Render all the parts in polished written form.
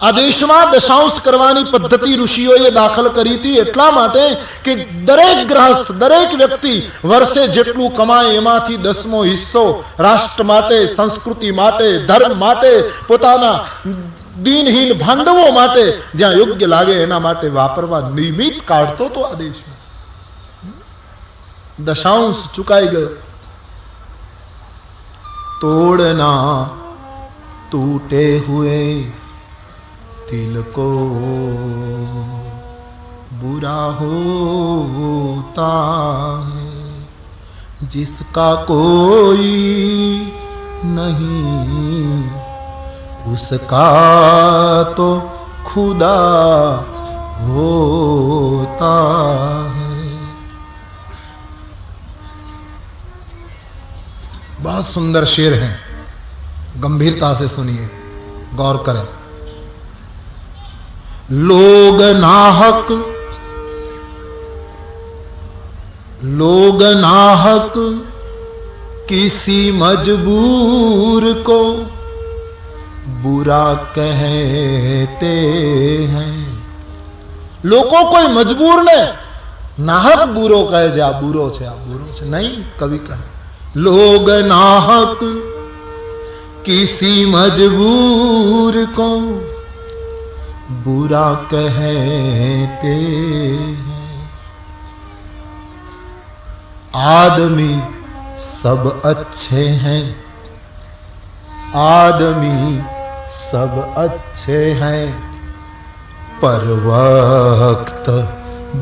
આ દેશમાં દશાંશ કરવાની પદ્ધતિ ઋષિઓએ દાખલ કરી હતી એટલા માટે કે દરેક ગ્રહસ્થ, દરેક વ્યક્તિ વર્ષે જેટલું કમાય એમાંથી 10મો હિસ્સો રાષ્ટ્ર માટે, સંસ્કૃતિ માટે, ધર્મ માટે, પોતાના દિનહીન બાંધવો માટે જ્યાં યોગ્ય લાગે એના માટે વાપરવા નિયમિત કાઢતો તો આ દેશમાં. દશાંશ ચુકાઈ ગયો. तोड़ना टूटे हुए दिल को बुरा होता है जिसका कोई नहीं उसका तो खुदा होता है. बहुत सुंदर शेर है, गंभीरता से सुनिए, गौर करें. लोग नाहक किसी मजबूर को बुरा कहते हैं. लोगों कोई मजबूर ने नाहक बुरो कहे जे आ बुरो छे, आ बुरो छे नहीं. कवि कहे लोग नाहक किसी मजबूर को बुरा कहते हैं. आदमी सब अच्छे हैं, आदमी सब अच्छे हैं पर वक्त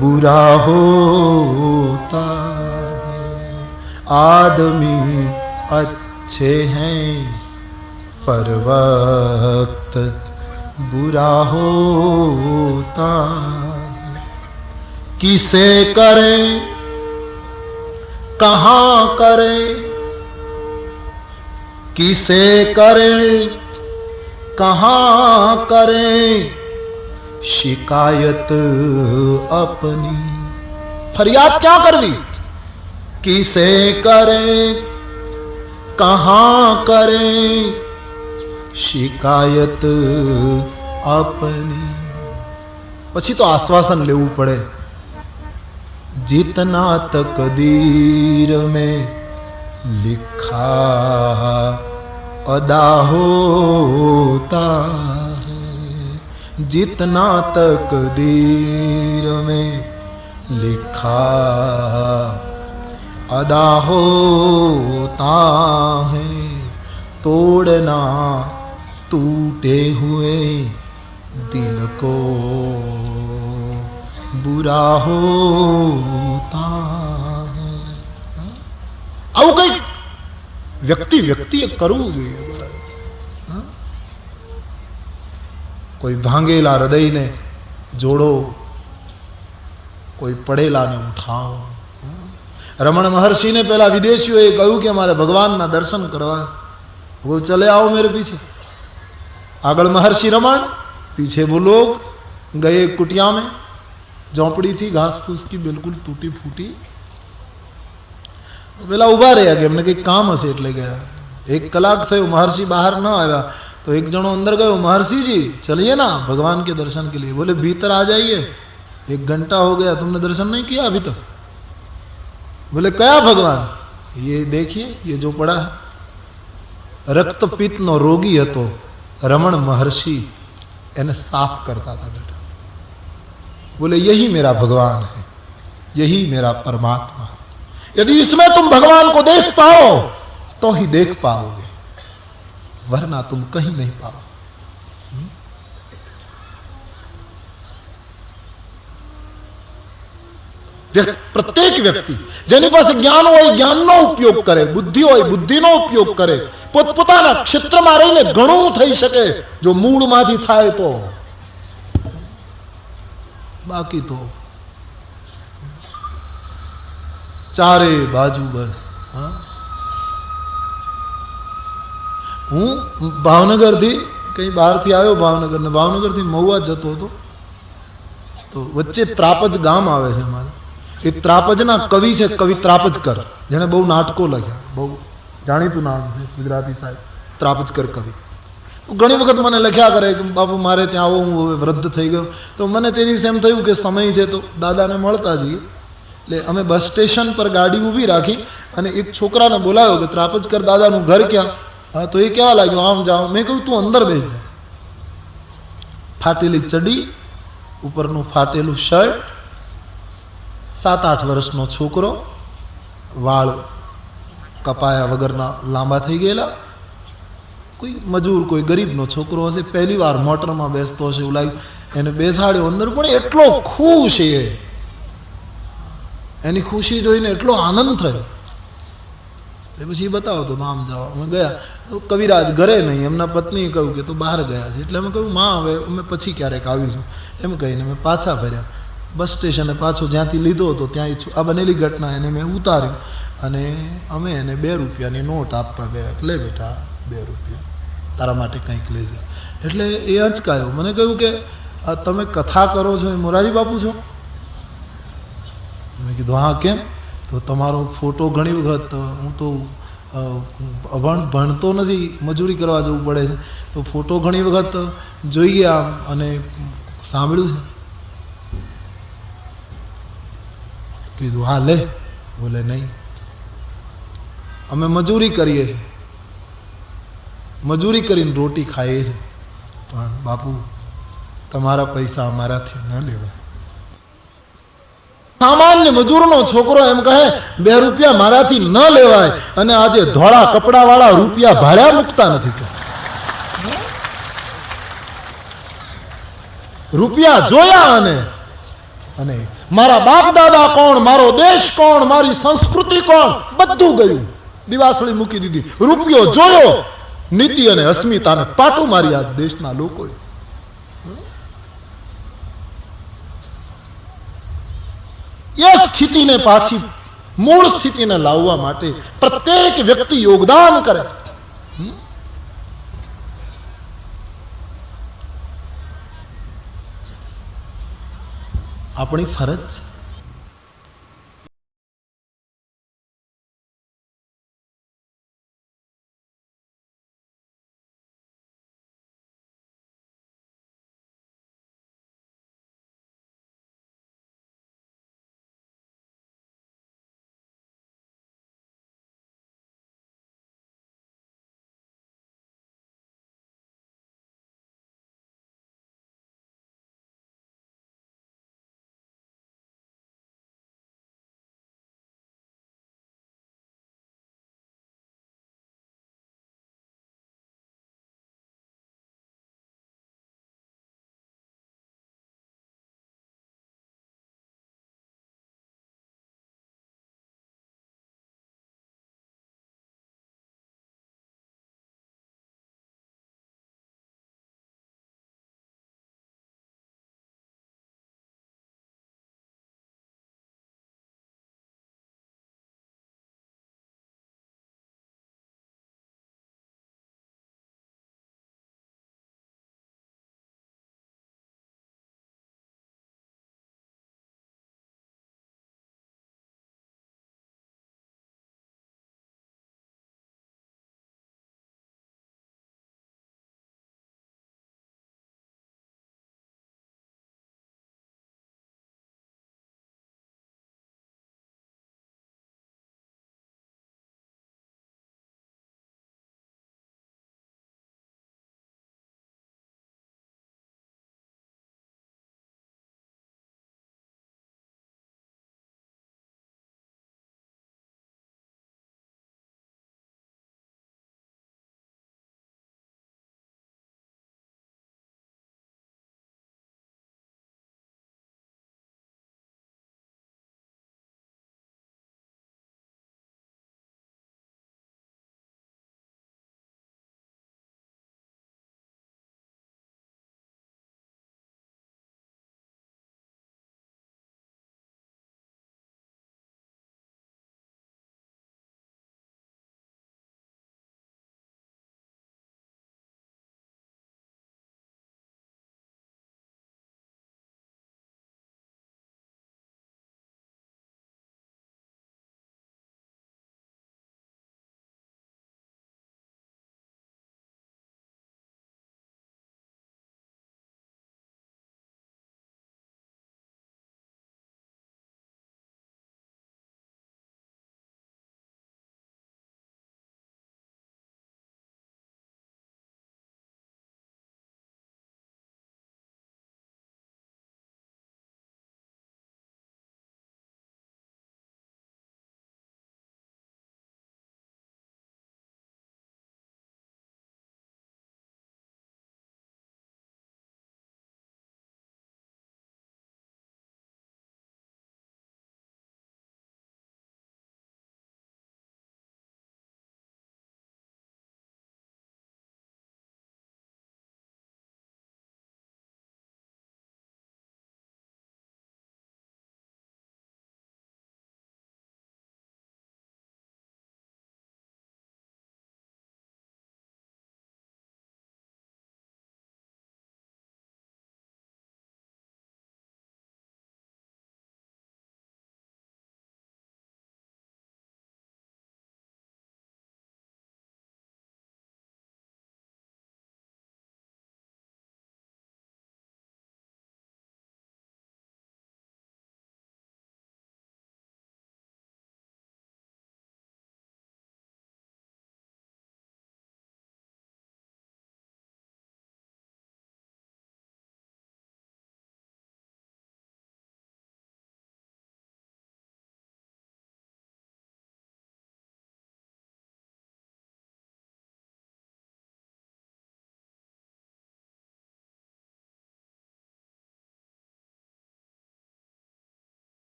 बुरा होता है. आदमी अच्छे हैं पर वक्त बुरा होता है. किसे करें कहाँ करें, किसे करें कहाँ करें शिकायत अपनी. फरियाद क्या करवी, किसे करें कहाँ करें शिकायत अपनी. પછી તો આશ્વાસન લેવું પડે. जितना तकदीर में लिखा अदा होता है, जितना तकदीर में लिखा अदा होता है. तोड़ना टूटे हुए दिल को बुरा होता है. આવું કઈ વ્યક્તિએ કરવું જોઈએ. કોઈ ભાંગેલા હૃદયને જોડો, કોઈ પડેલાને ઉઠાવો. રમણ મહર્ષિને પેલા વિદેશીઓએ કહ્યું કે અમારે ભગવાનના દર્શન કરવા. वो चले आओ मेरे पीछे. आगल महर्षि रमण, पीछे वो लोग गए. कुटिया में झोंपड़ी थी, घास फूस की, बिल्कुल टूटी फूटी. પેલા ઉભા રહ્યા કે એમને કંઈક કામ હશે એટલે ગયા. 1 કલાક થયો, महर्षि बाहर न आया तो एक जनो अंदर गयो, महर्षि जी चलिए ना भगवान के दर्शन के लिए. बोले भीतर आ जाइए, 1 घंटा हो गया तुमने दर्शन नहीं किया अभी तक. बोले क्या भगवान? ये देखिए ये जो पड़ा है. रक्तपित्त नो रोगी હતો रमण महर्षि, એને साफ करता था बेटा. बोले यही मेरा भगवान है, यही मेरा परमात्मा. यदि इसमें तुम भगवान को देख पाओ तो ही देख पाओगे, वरना तुम कहीं नहीं पाओ. प्रत्येक व्यक्ति જેની પાસે જ્ઞાન હોય જ્ઞાનનો ઉપયોગ કરે, બુદ્ધિ હોય બુદ્ધિનો ઉપયોગ કરે. પોતપોતાના ક્ષેત્રમાં રહીને ઘણું થઈ શકે જો મૂળમાંથી થાય તો. બાકી તો ચારે બાજુ બસ. હું ભાવનગરથી કઈ બહારથી આવ્યો, ભાવનગરથી મહુવા જતો હતો તો વચ્ચે ત્રાપજ ગામ આવે છે અમારે. એ ત્રાપજના કવિ છે, કવિ ત્રાપજકર, જેણે બહુ નાટકો લખ્યા, બહુ જાણીતું નામ છે ગુજરાતી સાહેબ, ત્રાપજકર કવિ. ઘણી વખત મને લખ્યા કરે કે બાપુ મારે ત્યાં આવો, હું હવે વૃદ્ધ થઈ ગયો. તો મને તે દિવસે એમ થયું કે સમય છે તો દાદાને મળતા જઈએ. એટલે અમે બસ સ્ટેશન પર ગાડી ઊભી રાખી અને એક છોકરાને બોલાવ્યો કે ત્રાપજકર દાદાનું ઘર ક્યાં? હા, તો એ કહેવા લાગ્યો આમ જાઓ. મેં કહ્યું તું અંદર બેસી જા. ફાટેલી ચડી, ઉપરનું ફાટેલું શર્ટ, 7-8 વર્ષનો છોકરો, વાળ કપાયા વગરના લાંબા થઈ ગયેલા, કોઈ મજૂર, કોઈ ગરીબનો છોકરો હશે, પહેલી વાર મોટરમાં બેસતો હશે એવું લાગ્યું. એને બેસાડ્યો અંદર, પણ એટલો ખુશ, એની ખુશી જોઈને એટલો આનંદ થયો. પછી બતાવો તો આમ જાઓ. અમે ગયા તો કવિરાજ ઘરે નહીં, એમના પત્નીએ કહ્યું કે તો બહાર ગયા છે. એટલે અમે કહ્યું માં હવે અમે પછી ક્યારેક આવીશું એમ કહીને અમે પાછા ફર્યા. બસ સ્ટેશને પાછો જ્યાંથી લીધો હતો ત્યાં આ બનેલી ઘટના એને મેં ઉતાર્યું અને અમે એને 2 રૂપિયાની નોટ આપવા ગયા. લે બેટા 2 રૂપિયા તારા માટે કંઈક લેજે. એટલે એ અચકાયો. મને કહ્યું કે તમે કથા કરો છો એ મોરારી બાપુ છો? મેં કીધું હા, કેમ? તો તમારો ફોટો ઘણી વખત, હું તો ભણતો નથી, મજૂરી કરવા જવું પડે છે, તો ફોટો ઘણી વખત જોઈ ગયા અને સાંભળ્યું છે. કીધું હા લે. બોલે નહીં, અમે મજૂરી કરીએ છીએ, મજૂરી કરીને રોટી ખાઈએ છીએ, પણ બાપુ તમારા પૈસા અમારાથી ન લેવાય. સામાન્ય મજૂરનો છોકરો એમ કહે 2 રૂપિયા મારાથી ન લેવાય, અને આજે ધોળા કપડા વાળા રૂપિયા ભાડ્યા મૂકતા નથી. રૂપિયા જોયા અને મારા બાપ દાદા કોણ, મારો દેશ કોણ, મારી સંસ્કૃતિ કોણ, બધું ગયું, દિવાસળી મૂકી દીધી. રૂપિયો જોયો, નીતિ અને અસ્મિતાને પાટું મારી આ દેશના લોકોએ. એ સ્થિતિને પાછી મૂળ સ્થિતિને લાવવા માટે પ્રત્યેક વ્યક્તિ યોગદાન કરે. આપણી ફરજ છે.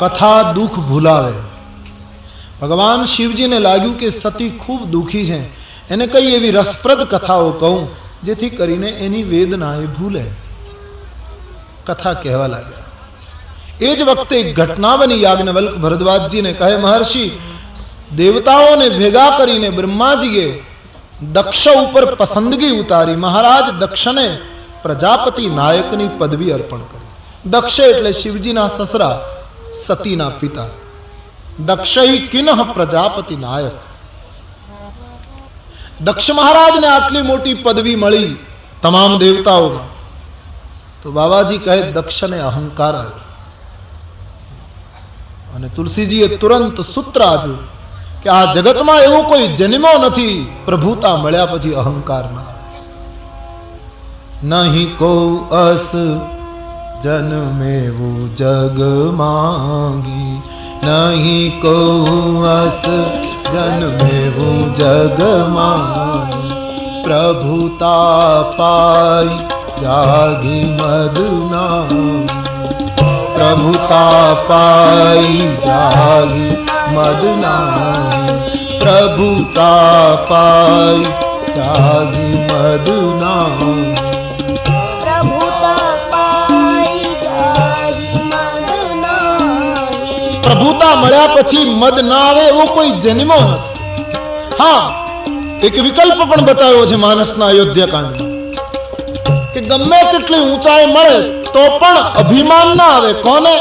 કથા દુઃખ ભૂલાવે. ભગવાન શિવજીને લાગ્યું કે સતી ખૂબ દુઃખી છે, એને કઈ એવી રસપ્રદ કથાઓ કહું જેથી કરીને એની વેદના એ ભૂલે. કથા કહેવા લાગ્યા. એ જ વખતે એક ઘટના બની. યાજ્ઞવલ્ક ભરદ્વાજજીને કહે, મહર્ષિ, દેવતાઓને ભેગા કરીને બ્રહ્માજીએ દક્ષ ઉપર પસંદગી ઉતારી. મહારાજ દક્ષને પ્રજાપતિ નાયકની પદવી અર્પણ કરી. દક્ષ એટલે શિવજીના સસરા, સતીના પિતા. દક્ષ કિન્હ પ્રજાપતિ નાયક. દક્ષ મહારાજને આટલી મોટી પદવી મળી તમામ દેવતાઓમાં, તો બાબાજી કહે દક્ષને અહંકાર આવ્યો. અને તુલસીજીએ તુરંત સૂત્ર આપ્યું કે આ જગતમાં એવો કોઈ જન્મો નથી પ્રભુતા મળ્યા પછી અહંકાર ના. નહીં કો અસ જન્મેવું જગ માંગી, નહીં કો અસ જન્મેવું જગ માંગી, પ્રભુતા પાઈ જાગી મદના, પ્રભુતા પાઈ જાગી મદના, પ્રભુતા પાઈ જાગી મદના, પ્રભુતા મળ્યા પછી મદ ના આવે એવો કોઈ જન્મો નથી. હા, એક વિકલ્પ પણ બતાવ્યો છે માનસના અયોધ્યા કાંડમાં કે ગમે તેટલી ઊંચાઈ મળે તો પણ અભિમાન ના આવે. કોને?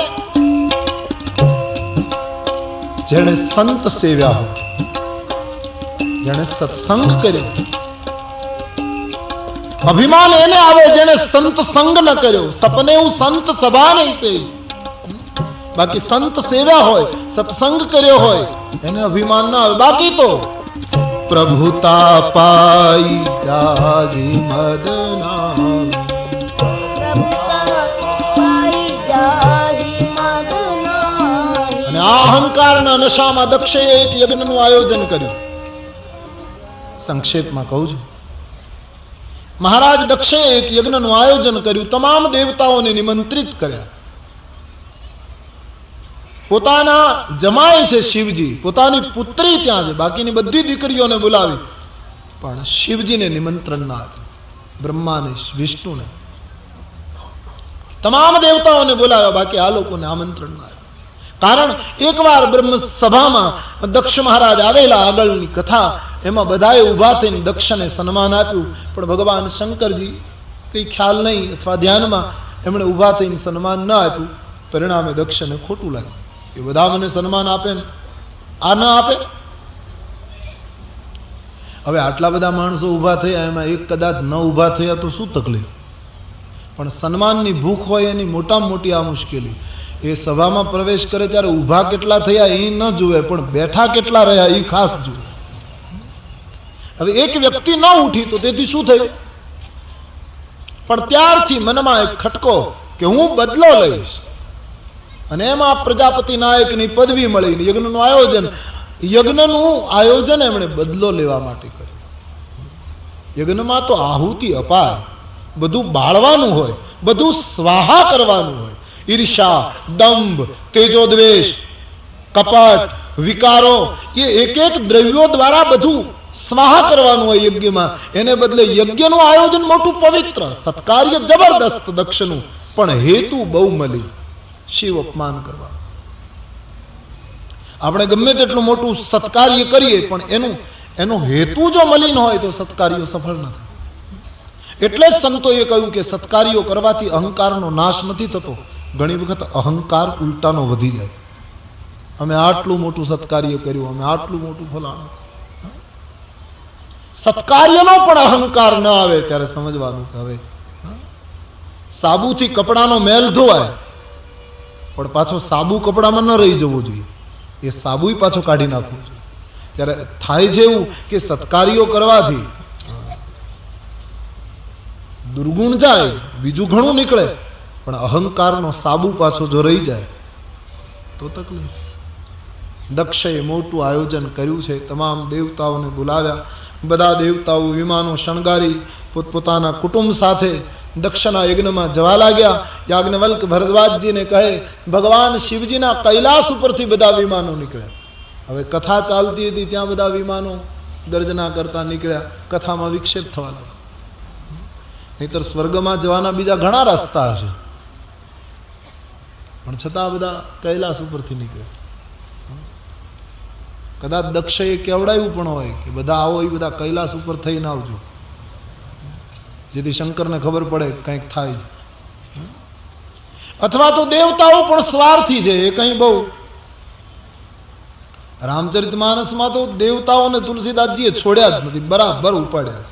જેણે સંત સેવ્યા હોય, જેણે સત્સંગ કર્યો. અભિમાન એને આવે જેણે સંત સંગ ન કર્યો. સપને હું સંત સભા નહીં છે. બાકી સંત સેવ્યા હોય, સત્સંગ કર્યો હોય, એને અભિમાન ના આવે. બાકી તો પ્રભુતા પાઈ જાગી મદના, અને આ અહંકારના નશામાં દક્ષે એક યજ્ઞનું આયોજન કર્યું. સંક્ષેપમાં કહું છું, મહારાજ દક્ષે એક યજ્ઞનું આયોજન કર્યું. તમામ દેવતાઓને નિમંત્રિત કર્યા. પોતાના જમાય છે શિવજી, પોતાની પુત્રી ત્યાં છે, બાકીની બધી દીકરીઓને બોલાવી, પણ શિવજીને નિમંત્રણ ના આપ્યું. બ્રહ્માને, વિષ્ણુને, તમામ દેવતાઓને બોલાવ્યા, બાકી આ લોકોને આમંત્રણ ના આપ્યું. કારણ એકવાર બ્રહ્મ સભામાં દક્ષ મહારાજ આવેલા, આગળની કથા એમાં બધાએ ઉભા થઈને દક્ષને સન્માન આપ્યું, પણ ભગવાન શંકરજી કઈ ખ્યાલ નહીં અથવા ધ્યાનમાં એમણે ઉભા થઈને સન્માન ન આપ્યું. પરિણામે દક્ષને ખોટું લાગ્યું કે બધા મને સન્માન આપે ને આ ન આપે. હવે આટલા બધા માણસો ઉભા થયા, એમાં એક કદાચ ન ઉભા થયા તો શું તકલીફ? પણ સન્માનની ભૂખ હોય એની મોટામાં મોટી આ મુશ્કેલી. એ સભામાં પ્રવેશ કરે ત્યારે ઉભા કેટલા થયા એ ન જુએ, પણ બેઠા કેટલા રહ્યા એ ખાસ જુએ. હવે એક વ્યક્તિ ન ઉઠી તો તેથી શું થયું? પણ ત્યારથી મનમાં એક ખટકો કે હું બદલો લઈશ. અને એમાં પ્રજાપતિ નાયકની પદવી મળી. યજ્ઞનું આયોજન એમણે બદલો લેવા માટે કર્યું. યજ્ઞમાં તો આહુતિ અપાય, બધું બાળવાનું હોય, બધું સ્વાહા કરવાનું હોય. ઈર્ષા, દંભ, તેજોદ્વેષ, કપટ, વિકારો, એ એક એક દ્રવ્યો દ્વારા બધું સ્વાહા કરવાનું હોય યજ્ઞમાં. એને બદલે યજ્ઞનું આયોજન મોટું પવિત્ર, સત્કાર્ય જબરદસ્ત દક્ષનું, પણ હેતુ બહુ મળી, શિવ અપમાન કરવા. આપણે ગમે તેટલું મોટું સત્કાર્ય કરીએ પણ એનો હેતુ જો મલિન હોય તો સત્કાર્યો સફળ ન થાય. એટલે જ સંતોએ કહ્યું કે સત્કાર્યો કરવાથી અહંકારનો નાશ નથી થતો, ઘણી વખત અહંકાર ઉલટાનો વધી જાય. અમે આટલું મોટું સત્કાર્ય કર્યું, અમે આટલું મોટું ફલાણું. સત્કાર્યનો પણ અહંકાર ન આવે ત્યારે સમજવાનું કે હવે સાબુથી કપડાનો મેલ ધોવાય, પણ પાછો સાબુ કપડામાં ન રહી જવો જોઈએ, એ સાબુ પાછો કાઢી નાખવો જોઈએ. ત્યારે થાય છે એવું કે સત્કાર્યો કરવાથી દુર્ગુણ જાય, બીજું ઘણું નીકળે, પણ અહંકારનો સાબુ પાછો જો રહી જાય તો તકલીફ. દક્ષએ મોટું આયોજન કર્યું છે, તમામ દેવતાઓને બોલાવ્યા. બધા દેવતાઓ વિમાનો શણગારી પોતપોતાના કુટુંબ સાથે દક્ષના યજ્ઞમાં જવા લાગ્યા. યાજ્ઞવલ્ક ભરદ્વાજજીને કહે, ભગવાન શિવજીના કૈલાસ ઉપરથી બધા વિમાનો નીકળ્યા. હવે કથા ચાલતી હતી ત્યાં બધા વિમાનો ગર્જના કરતા નીકળ્યા, કથામાં વિક્ષેપ થવા લાગ્યા. નહીતર સ્વર્ગમાં જવાના બીજા ઘણા રસ્તા હશે, પણ છતાં બધા કૈલાસ ઉપરથી નીકળ્યા. કદાચ દક્ષએ કેવડાવ્યું પણ હોય કે બધા આવો, એ બધા કૈલાસ ઉપર થઈને આવજો, જેથી શંકરને ખબર પડે કંઈક થાય છે. અથવા તો દેવતાઓ પણ સ્વાર્થી છે, એ કંઈ બહુ. રામચરિતમાનસમાં તો દેવતાઓને તુલસીદાસજીએ છોડ્યા જ નથી, બરાબર ઉપાડ્યા છે.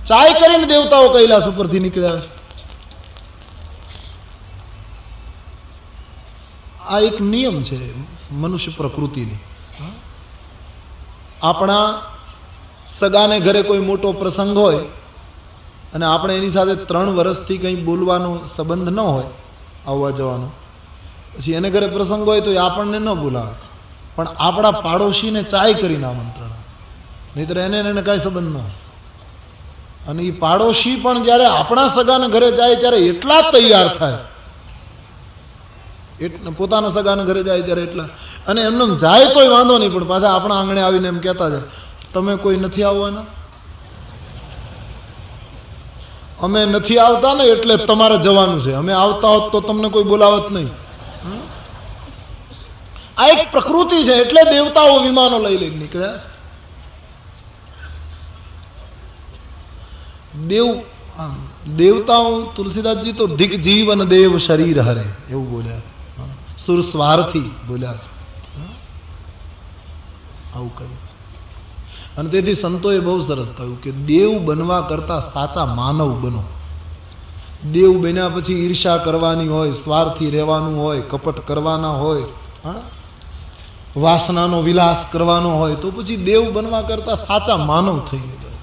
ચાય કરીને દેવતાઓ કૈલાસ ઉપરથી નીકળ્યા છે. આ એક નિયમ છે મનુષ્ય પ્રકૃતિની. આપણા સગાને ઘરે કોઈ મોટો પ્રસંગ હોય અને આપણે એની સાથે 3 વર્ષથી કંઈ બોલવાનો સંબંધ ન હોય, આવવા જવાનો, પછી એને ઘરે પ્રસંગ હોય તો એ આપણને ન બોલાવે, પણ આપણા પાડોશીને ચાય કરીને આમંત્રણ, નહીતર એને કાંઈ સંબંધ ન હોય. અને એ પાડોશી પણ જ્યારે આપણા સગાને ઘરે જાય ત્યારે એટલા તૈયાર થાય, પોતાના સગાના ઘરે જાય ત્યારે એટલા, અને એમને જાય તોય વાંધો નહીં, પણ પાછા આપણા આંગણે આવીને એમ કહેતા જાય, તમે કોઈ નથી આવવાના? અમે નથી આવતા ને એટલે તમારે જવાનું છે, અમે આવતા હોત તો તમને કોઈ બોલાવત નહીં. આ એક પ્રકૃતિ છે, એટલે દેવતાઓ વિમાનો લઈ લઈને નીકળ્યા છે. દેવતાઓ, તુલસીદાસજી તો દિગ જીવન દેવ શરીર હરે એવું બોલ્યા, સુર સ્વાર્થી બોલ્યા છે, આવું કહ્યું. અને તેથી સંતોએ બહુ સરસ કહ્યું કે દેવ બનવા કરતા સાચા માનવ બનો. દેવ બન્યા પછી ઈર્ષા કરવાની હોય, સ્વાર્થી રહેવાનું હોય, કપટ કરવાના હોય, વાસનાનો વિલાસ કરવાનો હોય, તો પછી દેવ બનવા કરતા સાચા માનવ થઈ જાય.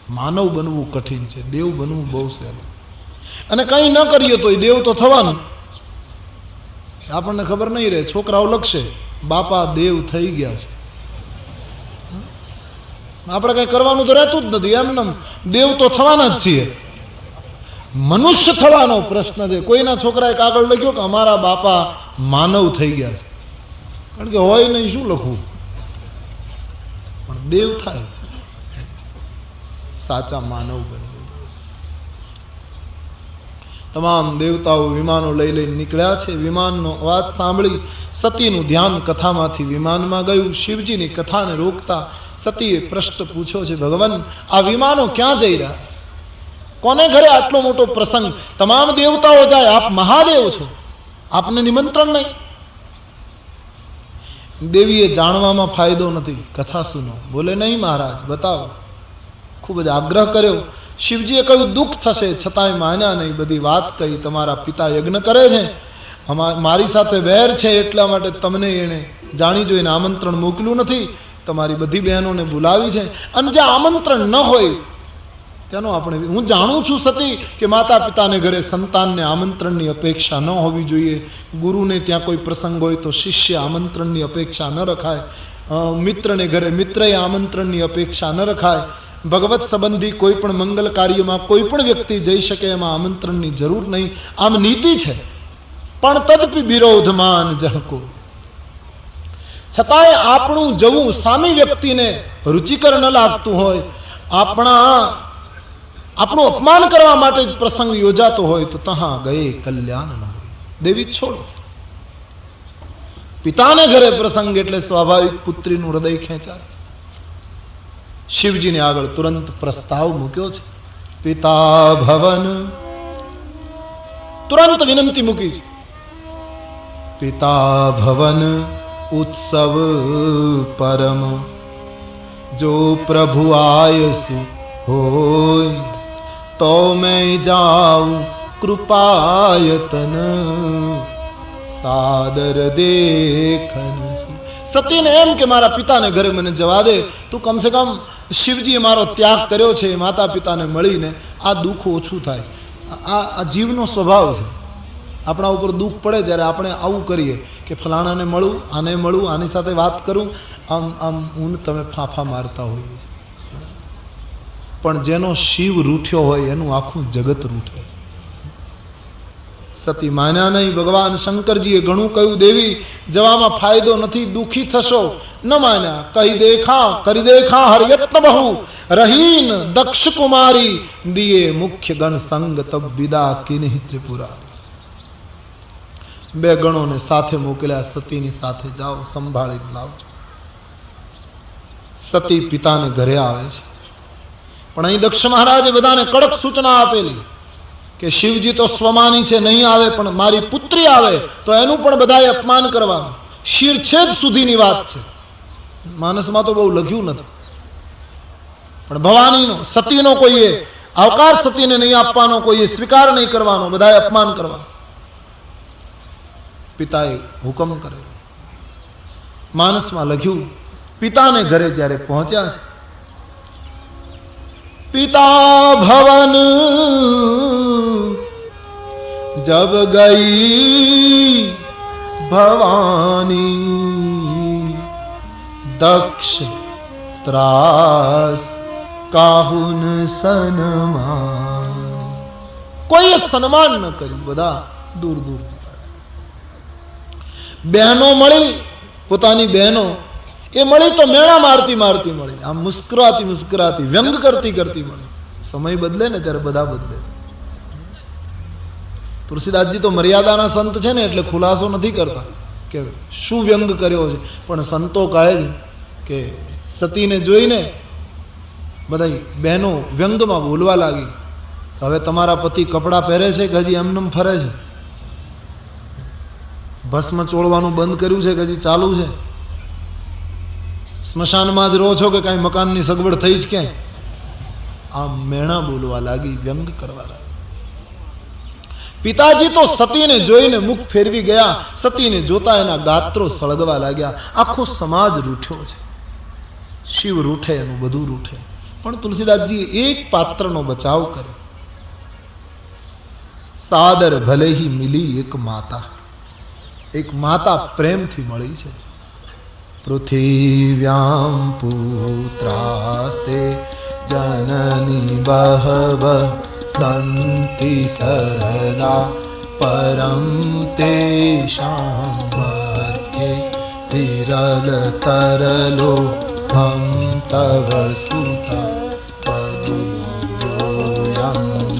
માનવ બનવું કઠિન છે, દેવ બનવું બહુ સહેલું. અને કંઈ ન કરીએ તો દેવ તો થવાનું, આપણને ખબર નહીં રહે. છોકરાઓ લખશે બાપા દેવ થઈ ગયા છે, આપણે કઈ કરવાનું તો રહેતું જ નથી, એમને દેવ તો થવાના જ છીએ. મનુષ્ય થવાનો પ્રશ્ન છે. કોઈના છોકરાએ કાગળ લખ્યો કે અમારા બાપા માનવ થઈ ગયા છે, કારણ કે હોય નહીં, શું લખવું, પણ દેવ થાય, સાચા માનવ બને. તમામ દેવતાઓ વિમાનો લઈ લઈને નીકળ્યા છે. વિમાનનો અવાજ સાંભળી સતીનું ધ્યાન કથામાંથી વિમાનમાં ગયું. શિવજીની કથાને રોકતા સતીએ પ્રશ્ન પૂછ્યો છે, ભગવાન આ વિમાનો ક્યાં જઈ રહ્યા? કોને ઘરે આટલો મોટો પ્રસંગ? તમામ દેવતાઓ જાય, આપ મહાદેવ છો, આપને નિમંત્રણ નહીં. દેવીએ જાણવામાં ફાયદો નથી, કથા સુનો. બોલે નહીં મહારાજ, બતાવો. ખૂબ જ આગ્રહ કર્યો. શિવજીએ કહ્યું દુઃખ થશે, છતાંય માન્યા નહીં. બધી વાત કહી. તમારા પિતા યજ્ઞ કરે છે, મારી સાથે વેર છે, એટલા માટે તમને એણે જાણી જોઈને આમંત્રણ મોકલ્યું નથી. તમારી બધી બહેનોને બોલાવી છે, અને જે આમંત્રણ ન હોય તેનો આપણે, હું જાણું છું સતી કે માતા પિતાને ઘરે સંતાનને આમંત્રણની અપેક્ષા ન હોવી જોઈએ. ગુરુને ત્યાં કોઈ પ્રસંગ હોય તો શિષ્ય આમંત્રણની અપેક્ષા ન રખાય. મિત્રને ઘરે મિત્રએ આમંત્રણની અપેક્ષા ન રખાય. ભગવત સંબંધી કોઈ પણ મંગલ કાર્યમાં કોઈ પણ વ્યક્તિ જઈ શકે એમાં આમંત્રણની જરૂર નહીં. આમ નીતિ છે, પણ તદપી વિરોધમાન જહકો. છતાંય આપણું જવું સામી વ્યક્તિને રુચિકર ન લાગતું હોય, આપણું અપમાન કરવા માટે જ પ્રસંગ યોજાતો હોય તો તહા ગયે કલ્યાણ ન હોય. દેવી છોડો. પિતાને ઘરે પ્રસંગ એટલે સ્વાભાવિક પુત્રીનું હૃદય ખેંચાય. શિવજીને આગળ તુરંત પ્રસ્તાવ મૂક્યો છે. પિતા ભવન, તુરંત વિનંતી મૂકી છે. પિતા ભવન उत्सव परम जो प्रभु आयसु होय तो मैं जाऊं कृपायतन सादर देखन. સતીને એમ કે મારા પિતાને ઘરે મને જવા દે, તું કમસે કમ શિવજીએ મારો ત્યાગ કર્યો છે, માતા પિતાને મળીને આ દુઃખ ઓછું થાય. આ જીવનો સ્વભાવ છે. આપણા ઉપર દુઃખ પડે ત્યારે આપણે આવું કરીએ કે ફલાણાને મળું, આને મળું, આની સાથે વાત કરું, આમ આમ હું તમે ફાંફા મારતા હોઈએ. પણ જેનો શિવ રૂઠ્યો હોય એનું આખું જગત રૂઠે. સતી માન્યા નહીં. ભગવાન શંકરજીએ ઘણું કહ્યું, દેવી જવામાં ફાયદો નથી, દુઃખી થશો. ન માન્યા. કહી દેખા કરી દેખા હરિયત્ન બહુ રહીન દક્ષ કુમારી દિયે મુખ્ય ગણ સંગ તબ વિદા કિન્હી ત્રિપુરા. બે ગણોને સાથે મોકલ્યા, સતીની સાથે જાઓ, સંભાળી લાવજો. સતી પિતાને ઘરે આવે છે. પણ અહીં દક્ષ મહારાજે બધાને કડક સૂચના આપેલી કે શિવજી તો સ્વમાની છે, નહીં આવે, પણ મારી પુત્રી આવે તો એનું પણ બધાએ અપમાન કરવાનું. શિરછેદ સુધીની વાત છે. માનસમાં તો બહુ લખ્યું નથી, પણ ભવાનીનો સતીનો કોઈએ અવકાશ સતીને નહીં આપવાનો, કોઈએ સ્વીકાર નહીં કરવાનો, બધાએ અપમાન કરવાનું. પિતાએ હુકમ કરેલો. માનસમાં લખ્યું, પિતાને ઘરે જ્યારે પહોંચ્યા છે, पिता भवन जब गई भवानी दक्ष त्रास काहुन सन्मान. कोई सन्मान न કર્યું, બધા દૂર દૂર જતા. બહેનો મળી, પોતાની બહેનો એ મળી તો મેળા મારતી મારતી મળી, આમ મુસ્કરાતી મુસ્કરાતી વ્યંગ કરતી કરતી મળી. સમય બદલે ને ત્યારે બધા બદલે. તુલસીદાસજી તો મર્યાદાના સંત છે ને, એટલે ખુલાસો નથી કરતા કે શું વ્યંગ કર્યો છે, પણ સંતો કહે છે કે સતીને જોઈને બધા બહેનો વ્યંગમાં બોલવા લાગી. હવે તમારા પતિ કપડાં પહેરે છે કે હજી એમનેમ ફરે છે? ભસ્મ ચોળવાનું બંધ કર્યું છે કે હજી ચાલુ છે? સ્મશાનમાં જ રહો છો કે કાંઈ મકાનની સગવડ થઈ જ ક્યાંય? આ મેણા બોલવા લાગી, વ્યંગ કરવા લાગી. પિતાજી તો સતીને જોઈને મુખ ફેરવી ગયા. સતીને જોતા એના ગાત્રો સળગવા લાગ્યા. આખો સમાજ રૂઠ્યો છે. શિવ રૂઠે એનું બધું રૂઠે. પણ તુલસીદાસજી એક પાત્રનો બચાવ કરે. સાદર ભલે હી મિલી એક માતા. એક માતા પ્રેમથી મળી છે. પૃથિવ્યામ પુત્રાસ્તે જનની બહવ સંતિ સરલા પરમ તેષાં મધ્યે વિરલ તરલો હમ તવ સુત પદયોયં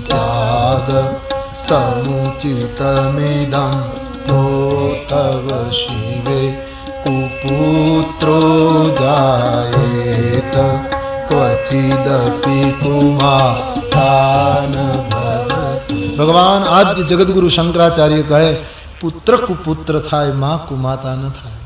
ત્યાગ સમુચિતમિદં નો તવ શિવે कुपुत्रो जायेत क्वचिदपि कुमारान भवति. भगवान आद्य जगतगुरु शंकराचार्य કહે, પુત્ર કુપુત્ર થાય, માં કુમાતા ન થાય.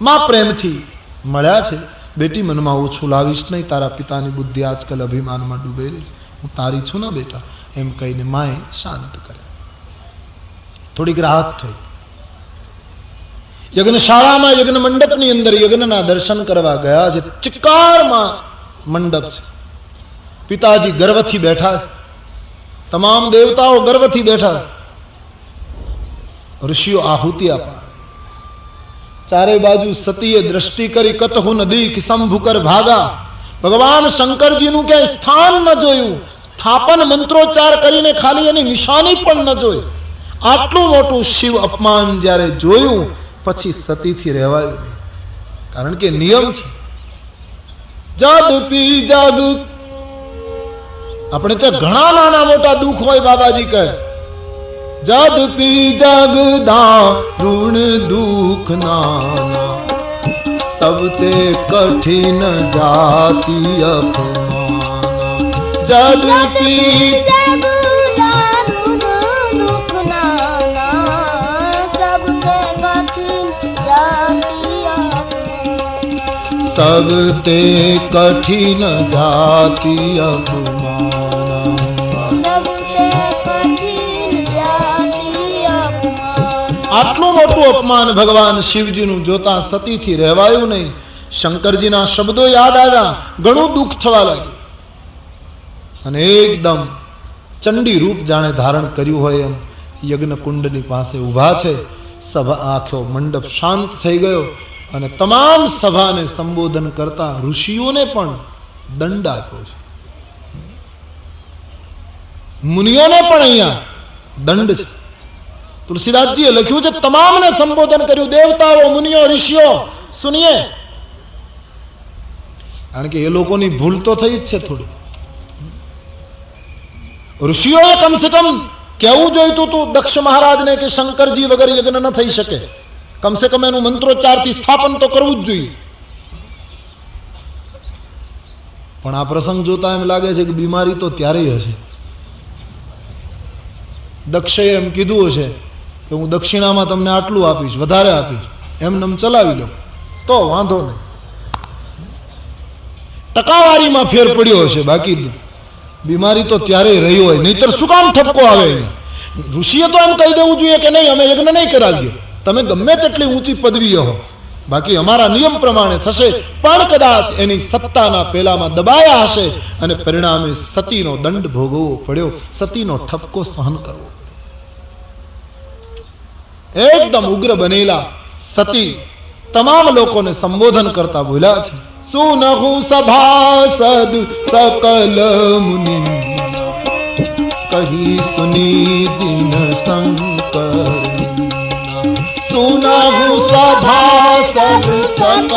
માં પ્રેમથી મળ્યા છે. બેટી મનમાં ઓછું લાવીશ નહીં, તારા પિતાની બુદ્ધિ આજકાલ અભિમાનમાં ડૂબેલી છે, હું તારી છું ને બેટા, એમ કહીને માએ શાંત કરે. થોડીક રાહત થઈ. યજ્ઞશાળામાં યજ્ઞ મંડપની અંદર યજ્ઞના દર્શન કરવા ગયા છે. ચિક્કારમાં મંડપ છે. પિતાજી ગર્વથી બેઠા છે. તમામ દેવતાઓ ગર્વથી બેઠા છે. ઋષિઓ આહુતિ આપા. ચારે બાજુ સતીએ દ્રષ્ટિ કરી, કતહુ નદી કિસંભુકર ભાગા. ભગવાન શંકરજીનું ક્યાંય સ્થાન ન જોયું. સ્થાપન મંત્રોચ્ચાર કરીને ખાલી એની નિશાની પણ ન જોઈ. આટલું મોટું શિવ અપમાન જ્યારે જોયું પછી સતીથી રહેવાયું નહીં. કારણ કે નિયમ છે, જગ પી જગ. આપણે ત્યાં ઘણા નાના મોટા દુઃખ હોય, બાબાજી કહે જગ પી જગ દારુણ દુઃખ નાના સબતે કઠિન જાતિ અપમાના. જગ પી सबते कठिन जाति अपमाना. આટલું મોટું અપમાન ભગવાન શિવજીનું જોતા સતીથી રહેવાયું નહીં. શંકરજીના શબ્દો યાદ આવ્યા, ઘણું દુઃખ થવા લાગ્યું. અને એકદમ ચંડી રૂપ જાણે ધારણ કર્યું હોય એમ યજ્ઞ કુંડની પાસે ઊભા છે. સભા આખો મંડપ શાંત થઈ ગયો અને તમામ સભાને સંબોધન કરતા ઋષિઓને પણ દંડ આપ્યો છે, મુનિઓને પણ અહીંયા દંડ છે. તુલસીદાસજીએ લખ્યું છે તમામને સંબોધન કર્યું, દેવતાઓ, મુનિઓ, ઋષિઓ, સુનિએ. કારણ કે એ લોકોની ભૂલ તો થઈ જ છે થોડી. ઋષિઓએ કમસે કમ કેવું જોઈતું હતું દક્ષ મહારાજને કે શંકરજી વગર યજ્ઞ ન થઈ શકે, કમસે કમ એનું મંત્રોચ્ચારથી સ્થાપન તો કરવું જ જોઈએ. પણ આ પ્રસંગ જોતા એમ લાગે છે કે બીમારી તો ત્યારેય હશે. દક્ષે એમ કીધું હશે કે હું દક્ષિણામાં તમને આટલું આપીશ, વધારે આપીશ, એમ ચલાવી લો તો વાંધો નહીં. ટકાવારીમાં ફેર પડ્યો હશે, બાકી બીમારી તો ત્યારે રહી હોય. નહીતર શું કામ ઠપકો આવે? ઋષિએ તો એમ કહી દેવું જોઈએ કે નહીં, અમે યજ્ઞ નહીં કરાવીએ, તમે ગમે તેટલી ઊંચી પદવી હો, બાકી અમારા નિયમ પ્રમાણે થશે. પણ કદાચ એની સત્તાના પેલામાં દબાયા હશે અને પરિણામે સતીનો દંડ ભોગવવો પડ્યો, સતીનો ઠપકો સહન કરવો. એકદમ ઉગ્ર બનેલા સતી તમામ લોકોને સંબોધન કરતા બોલ્યા છે, સુનહુ સભાસદ સકલ મુનિ કહી સુની જીન શંકર. સુનહુ સભાસદ સકલ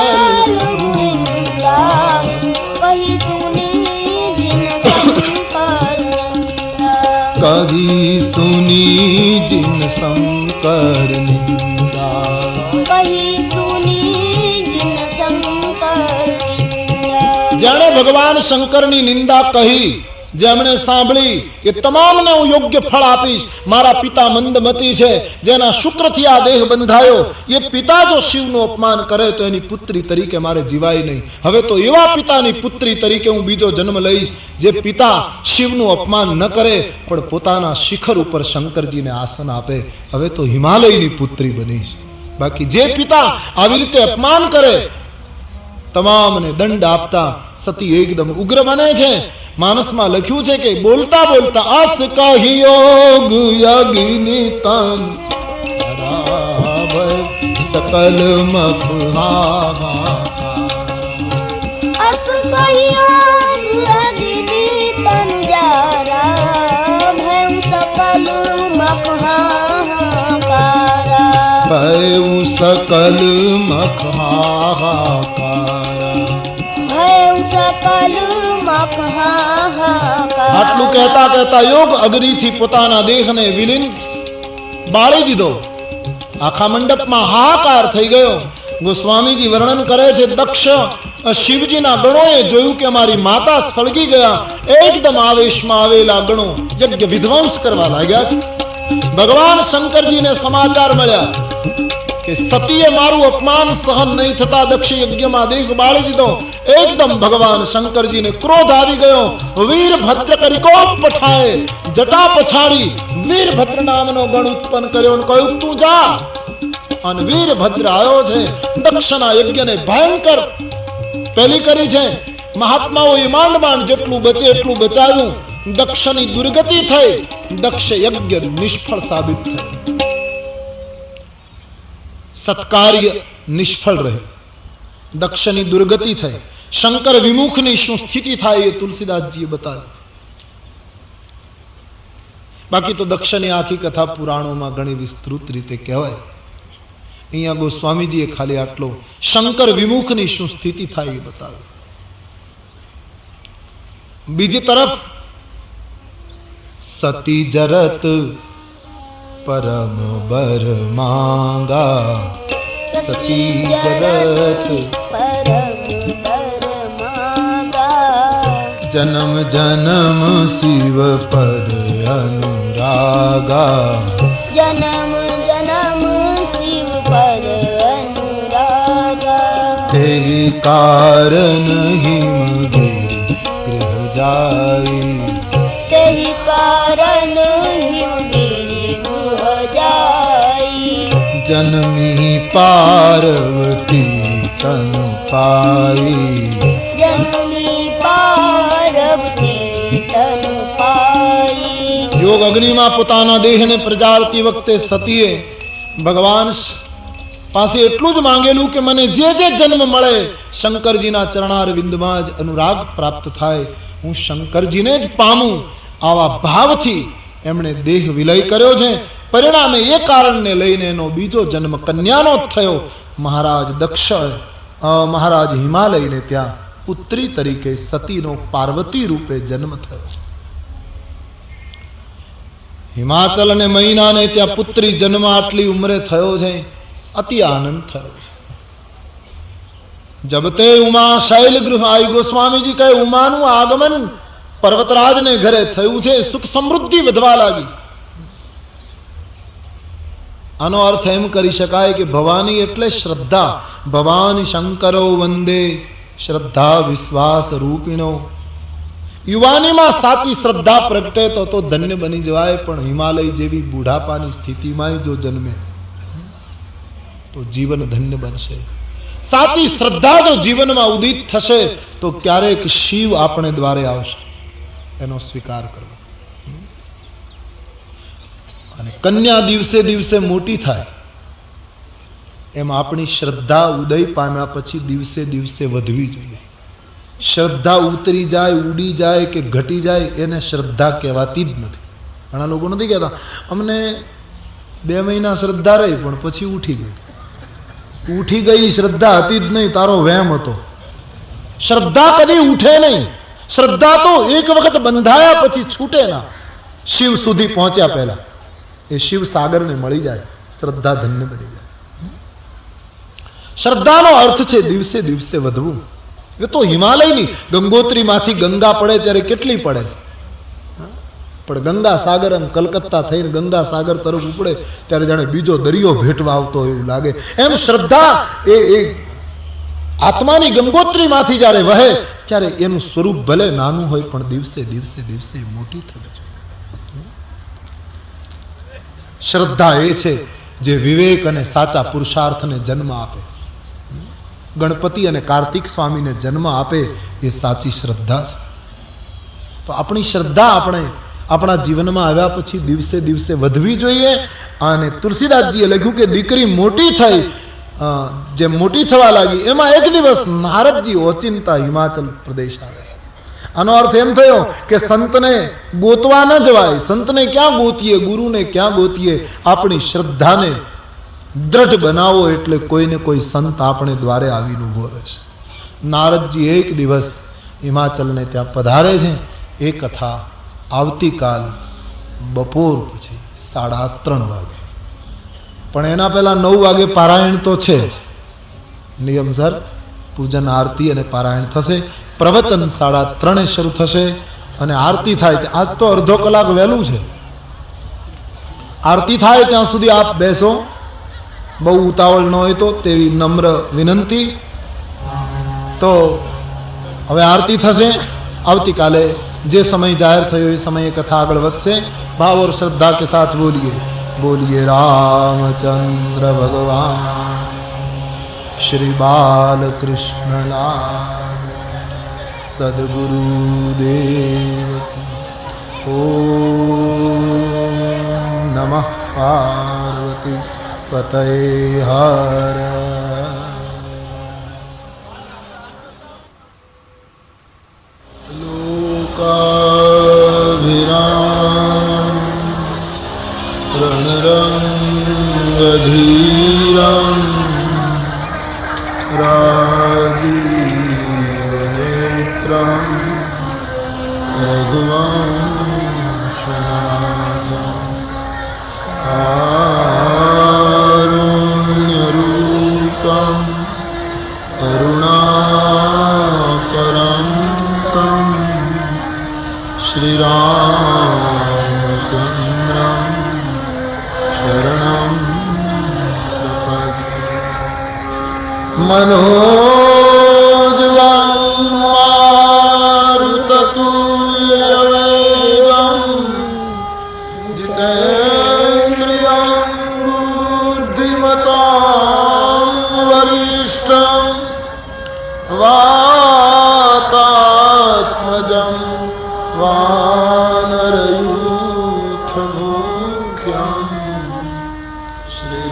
મુનિ કહી સુની જીન શંકર. કહી સુની જીન શંકર કહી સુની જીન શંકર. જેણે ભગવાન શંકરની નિંદા કહી, જેમણે સાંભળી, એ તમામને હું યોગ્ય ફળ આપીશ. મારા પિતા મંદમતી છે, જેના શુક્રથી આ દેહ બંધાયો, એ પિતા જો શિવનું અપમાન કરે તો એની પુત્રી તરીકે મારે જીવાય નહીં. હવે તો એવા પિતાની પુત્રી તરીકે હું બીજો જન્મ લઈશ, જે પિતા શિવનું અપમાન ન કરે પણ પોતાના શિખર ઉપર શંકરજીને આસન આપે. હવે તો હિમાલયની પુત્રી બનીશ. બાકી જે પિતા આવી રીતે અપમાન કરે, તમામને દંડ આપતા સતી એકદમ ઉગ્ર બને છે. માનસમાં લખ્યું છે કે બોલતા બોલતા અસ કહી યોગ યજ્ઞ તન સકલ મખ અસ કહી યોગ યજ્ઞ તન જારા ભય સકલ મખ ભય સકલ મખ આટલું કહેતા કહેતા યોગ અગ્નિથી પોતાના દેહને વિલીન બાળી દીધો. આખા મંડપમાં હાહાકાર થઈ ગયો. ગોસ્વામીજી વર્ણન કરે છે, દક્ષ શિવજીના ગણોએ જોયું કે મારી માતા સળગી ગયા. એકદમ આવેશમાં આવેલા ગણો યજ્ઞ વિધ્વંસ કરવા લાગ્યા છે. ભગવાન શંકરજીને સમાચાર મળ્યા કે સતીએ મારું અપમાન સહન નહીં થતા દક્ષ યજ્ઞમાં દેહ બાળી દીધો. એકદમ ભગવાન શંકરજીને ક્રોધ આવી ગયો. વીરભદ્ર કરી કોપ પઠાએ, જટા પછાડી વીરભદ્ર નામનો ગણ ઉત્પન્ન કર્યો અને કહ્યું તું જા. અને વીરભદ્ર આવ્યો છે, દક્ષના યજ્ઞને ભયંકર પેલી કરી છે. મહાત્માઓએ માંડ માંડ જેટલું બચે એટલું બચાવ્યું. દક્ષની દુર્ગતિ થઈ, દક્ષ યજ્ઞ નિષ્ફળ સાબિત થયું, સત્કાર્ય નિષ્ફળ રહે, દક્ષની દુર્ગતિ થઈ. શંકર વિમુખની શું સ્થિતિ થાય એ તુલસીદાસજીએ બતાવ્યું. બાકી તો દક્ષની આખી કથા પુરાણોમાં ઘણી વિસ્તૃત રીતે કહેવાય. અહીંયા ગોસ્વામીજીએ ખાલી આટલો શંકર વિમુખની શું સ્થિતિ થાય એ બતાવ્યું. બીજી તરફ સતી જરત પરમ બર માંગા, સતી જરત પરમ બર માંગા, જન્મ જન્મ શિવ પર અનુરાગા, જન્મ જન્મ શિવ પર અનુરાગા. તે કારણ હિમગિર ગૃહ જાય, તે કારણ હિમગિર ગૃહ જાય. જન્મી પાર્વતી તનુ પાઈ, જન્મી પાર્વતી તનુ પાઈ. યોગ અગ્નિમાં પોતાના દેહને પ્રજાળતી વખતે સતીએ ભગવાન પાસે એટલું જ માંગેલું કે મને જે જે જન્મ મળે શંકરજીના ચરણારવિંદમાં જ અનુરાગ પ્રાપ્ત થાય, હું શંકરજીને જ પામું. આવા ભાવથી એમણે દેહ વિલય કર્યો છે. પરિણામે એ કારણને લઈને એનો બીજો જન્મ કન્યાનો જ થયો. મહારાજ દક્ષ મહારાજ હિમાલયને ત્યાં પુત્રી તરીકે સતીનો પાર્વતી રૂપે જન્મ થયો. હિમાચલ અને મહિનાને ત્યાં પુત્રી જન્મ આટલી ઉંમરે થયો છે. અતિ આનંદ થયો છે. જબ તે ઉમા શૈલ ગૃહ આઈ. ગોસ્વામીજી કહે ઉમાનું આગમન પર્વતરાજને ઘરે થયું છે. સુખ સમૃદ્ધિ વધવા લાગી. આનો અર્થ એમ કરી શકાય કે ભવાની એટલે શ્રદ્ધા. ભવાની શંકરો વંદે શ્રદ્ધા વિશ્વાસ રૂપિણો. યુવાનીમાં સાચી શ્રદ્ધા પ્રગટે તો ધન્ય બની જવાય. પણ હિમાલય જેવી બુઢાપાની સ્થિતિમાં જો જન્મે તો જીવન ધન્ય બનશે. સાચી શ્રદ્ધા જો જીવનમાં ઉદિત થશે તો ક્યારેક શિવ આપણે દ્વારે આવશે. એનો સ્વીકાર કરવો. અને કન્યા દિવસે દિવસે મોટી થાય એમ આપણી શ્રદ્ધા ઉદય પામ્યા પછી દિવસે દિવસે વધવી જોઈએ. શ્રદ્ધા ઉતરી જાય, ઉડી જાય કે ઘટી જાય એને શ્રદ્ધા કહેવાતી જ નથી. ઘણા લોકો નથી કહેતા અમને 2 મહિના શ્રદ્ધા રહી પણ પછી ઉઠી ગઈ. ઉઠી ગઈ શ્રદ્ધા હતી જ નહીં, તારો વહેમ હતો. શ્રદ્ધા કદી ઉઠે નહીં. શ્રદ્ધા તો એક વખત બંધાયા પછી છૂટે ના. શિવ સુધી પહોંચ્યા પહેલા એ શિવ સાગરને મળી જાય, શ્રદ્ધા ધન્ય બની જાય. શ્રદ્ધાનો અર્થ છે દિવસે દિવસે વધવું. એ તો હિમાલયની ગંગોત્રીમાંથી ગંગા પડે ત્યારે કેટલી પડે છે, પણ ગંગા સાગર એમ કલકત્તા થઈને ગંગા સાગર તરફ ઉપડે ત્યારે જાણે બીજો દરિયો ભેટવા આવતો એવું લાગે. એમ શ્રદ્ધા એ આત્માની ગંગોત્રીમાંથી જ્યારે વહે ત્યારે એનું સ્વરૂપ ભલે નાનું હોય પણ દિવસે દિવસે દિવસે મોટી થવે છે. શ્રદ્ધા એ છે જે વિવેક અને સાચા પુરુષાર્થને જન્મ આપે. ગણપતિ અને કાર્તિક સ્વામીને જન્મ આપે એ સાચી શ્રદ્ધા છે. તો આપણી શ્રદ્ધા આપણે આપણા જીવનમાં આવ્યા પછી દિવસે દિવસે વધવી જોઈએ. અને તુલસીદાસજીએ લખ્યું કે દીકરી મોટી થઈ, જે મોટી થવા લાગી એમાં એક દિવસ નારદજી ઓચિંતા હિમાચલ પ્રદેશ આવે. આનો અર્થ એમ થયો કે સંતને ગોતવા ન જવાય. સંતને ક્યાં ગોતીએ, ગુરુને ક્યાં ગોતીએ? આપણી શ્રદ્ધાને દ્રઢ બનાવો એટલે કોઈને કોઈ સંત આપણે દ્વારે આવીને ઉભો રહેશે. નારદજી એક દિવસ હિમાચલને ત્યાં પધારે છે. એ કથા આવતીકાલ બપોર પછી 3:30 વાગે, પણ એના પહેલા 9 વાગે પારાયણ તો છે જ. નિયમસર પૂજન આરતી અને પારાયણ થશે. પ્રવચન 3:30 શરૂ થશે અને આરતી થાય. આજ તો અડધો કલાક વહેલું છે. આરતી થાય ત્યાં સુધી આપ બેસો, બહુ ઉતાવળ ન હોય તો, તેવી નમ્ર વિનંતી. તો હવે આરતી થશે. આવતીકાલે જે સમય જાહેર થયો એ સમયે કથા આગળ વધશે. ભાવ और श्रद्धा के साथ बोलिए बोलिए रामचंद्र भगवान श्री बाल कृष्ण लाल सद्गुरुदेव ओम नमः पार्वती पतये हर लोकाभिरामं रणरंगधीरं राजीवनेत्रं रघुवंशनाथं कारुण्यरूपं करुणाकरं तं श्रीरामचन्द्रं शरणं प्रपद्ये। मनोजवं मारुततुल्यवेगं जितेन्द्रियं बुद्धिमतां वरिष्ठं वातात्मजं वानरयूथमुख्यं श्री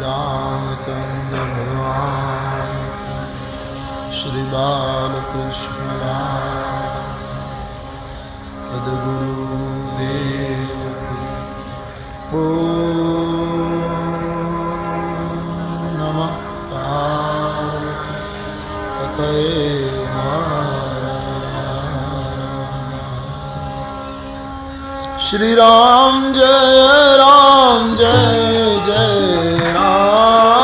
रामचंद्र भगवान श्री बालकृष्ण सद्गुरुदेव ओ नमः पार्वती श्री राम जय जय राम